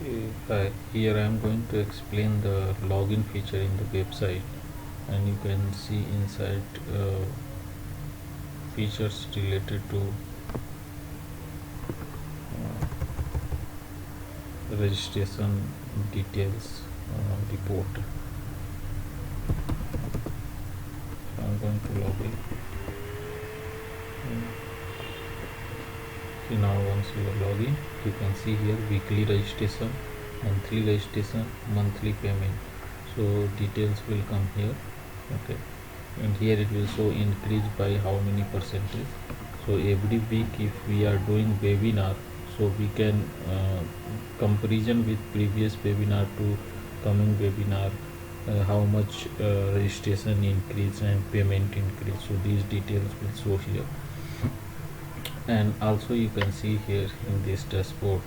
Here I am going to explain the login feature in the website, and you can see inside features related to registration details report. So I'm going to log in. See, now once you are logging, you can see here weekly registration, monthly registration, monthly payment. So details will come here. Okay, and here it will show increase by how many percentage. So every week if we are doing webinar, so we can comparison with previous webinar to coming webinar, how much registration increase and payment increase. So these details will show here. And also you can see here in this dashboard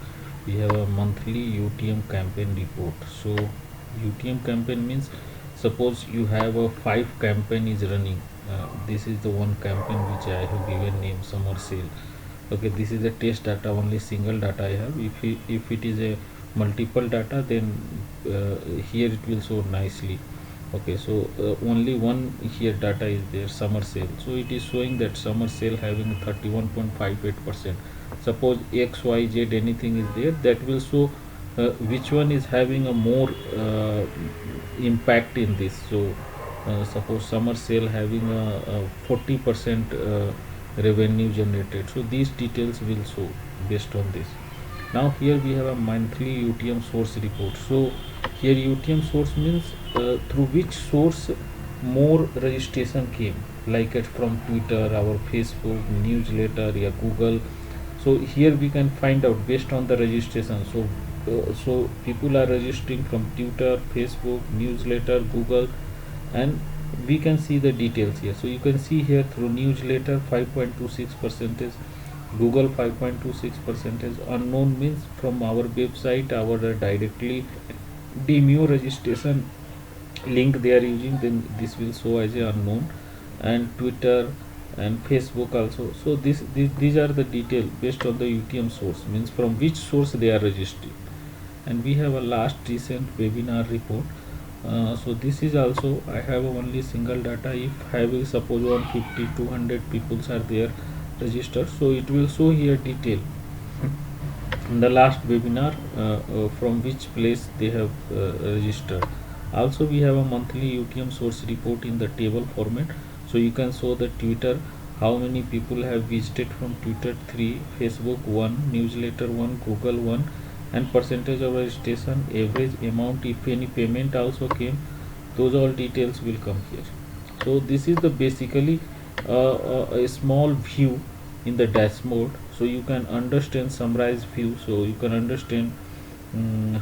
we have a monthly UTM campaign report. So UTM campaign means, suppose you have a 5 campaign is running. This is the one campaign which I have given name summer sale. Okay, this is a test data, only single data I have. If it is a multiple data, then here it will show nicely. Okay, so only one here data is there, summer sale. So it is showing that summer sale having 31.58%. Suppose XYZ anything is there, that will show which one is having a more impact in this. So suppose summer sale having a 40% revenue generated, so these details will show based on this. Now here we have a monthly UTM source report. So here UTM source means through which source more registration came, like it from Twitter, our Facebook, newsletter, yeah, Google. So here we can find out based on the registration. So people are registering from Twitter, Facebook, newsletter, Google, and we can see the details here. So you can see here through newsletter 5.26%, Google 5.26%, unknown means from our website, our directly Demio registration link they are using, then this will show as a unknown, and Twitter and Facebook also. So these are the detail based on the UTM source, means from which source they are registering. And we have a last recent webinar report. So this is also, I have only single data. If having suppose 150 200 people are there registered, so it will show here detail in the last webinar from which place they have registered. Also we have a monthly UTM source report in the table format. So you can show the Twitter, how many people have visited from Twitter 3, Facebook 1, newsletter 1, Google 1, and percentage of registration, average amount, if any payment also came, those all details will come here. So this is the basically a small view in the dashboard, so you can understand summarize view, so you can understand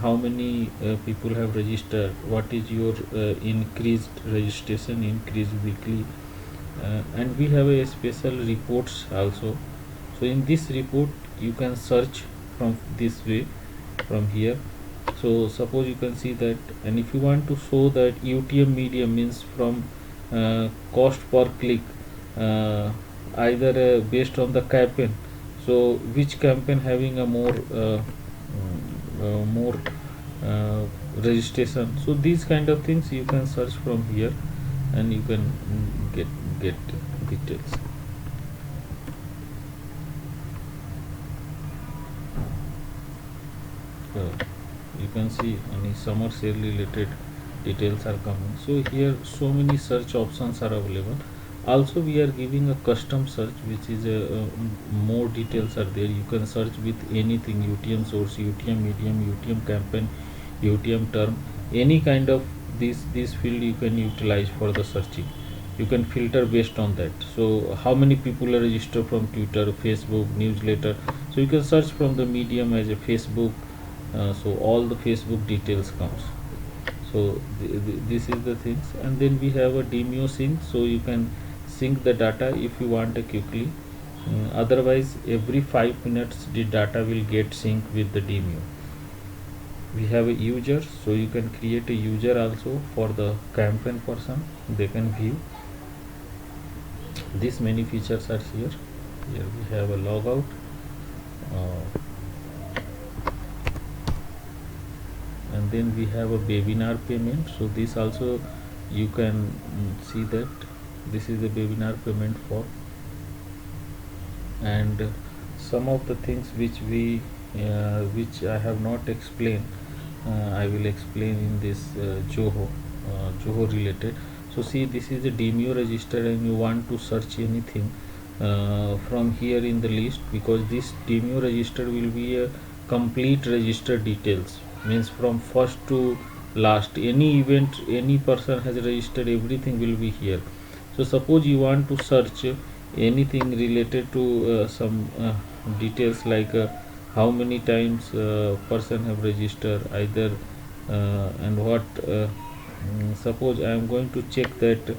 how many people have registered, what is your increased registration, increased weekly, and we have a special reports also. So in this report you can search from this way, from here. So suppose you can see that, and if you want to show that UTM medium means from cost per click, either based on the campaign, so which campaign having a more registration, so these kind of things you can search from here, and you can get details. You can see any summer sale related details are coming. So here so many search options are available. Also we are giving a custom search, which is more details are there. You can search with anything, UTM source, UTM medium, UTM campaign, UTM term, any kind of this field you can utilize for the searching. You can filter based on that. So how many people are registered from Twitter, Facebook, newsletter, so you can search from the medium as a Facebook. So all the Facebook details comes. So this is the things, and then we have a Demio sync, so you can sync the data if you want quickly. Otherwise every 5 minutes the data will get synced with the Demio. We have a user, so you can create a user also for the campaign person, they can view. These many features are here. Here we have a logout. then we have a webinar payment. So this also you can see that this is a webinar payment for. And some of the things which I have not explained, I will explain in this Zoho related. So see, this is a Demio register and you want to search anything from here in the list, because this Demio register will be a complete register details, means from first to last, any event any person has registered, everything will be here. So suppose you want to search anything related to some details like how many times person have registered either, and what suppose I am going to check that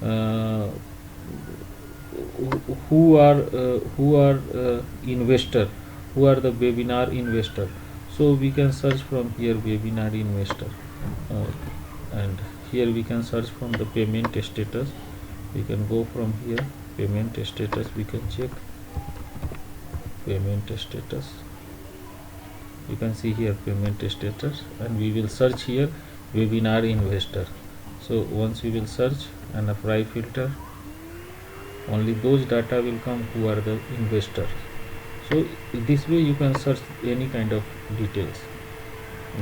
uh, who are investor, who are the webinar investor. So we can search from here webinar investor, uh, and here we can search from the payment status. We can go from here payment status, we can check payment status. You can see here payment status, and we will search here webinar investor. So once we will search and apply filter, only those data will come who are the investor. So this way you can search any kind of details.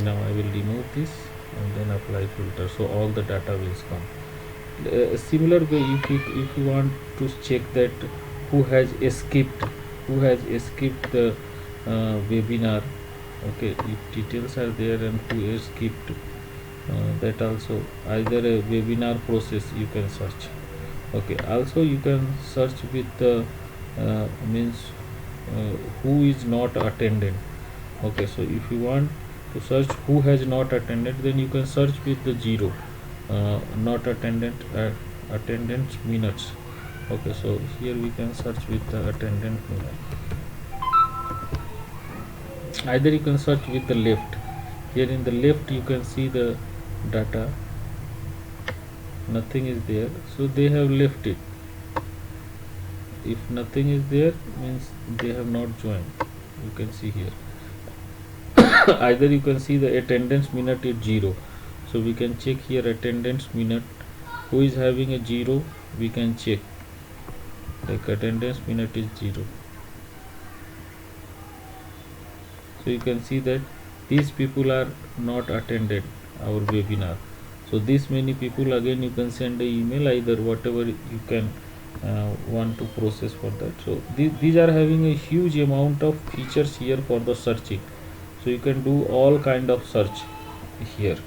Now I will remove this and then apply filter, so all the data will come. Similar way, if you want to check that who has escaped the webinar, okay, if details are there and who has skipped, that also either a webinar process you can search. Okay, also you can search with the means who is not attended. Okay, so if you want to search who has not attended, then you can search with the 0 not attended attendance minutes. Okay, so here we can search with the attendance minute. Either you can search with the left. Here in the left you can see the data, nothing is there, so they have left it. If nothing is there, means they have not joined. You can see here. Either you can see the attendance minute is 0, so we can check here attendance minute. Who is having a 0, we can check, like attendance minute is 0. So you can see that these people are not attended our webinar. So this many people, again you can send an email, either whatever you can want to process for that. So these are having a huge amount of features here for the searching. So you can do all kind of search here.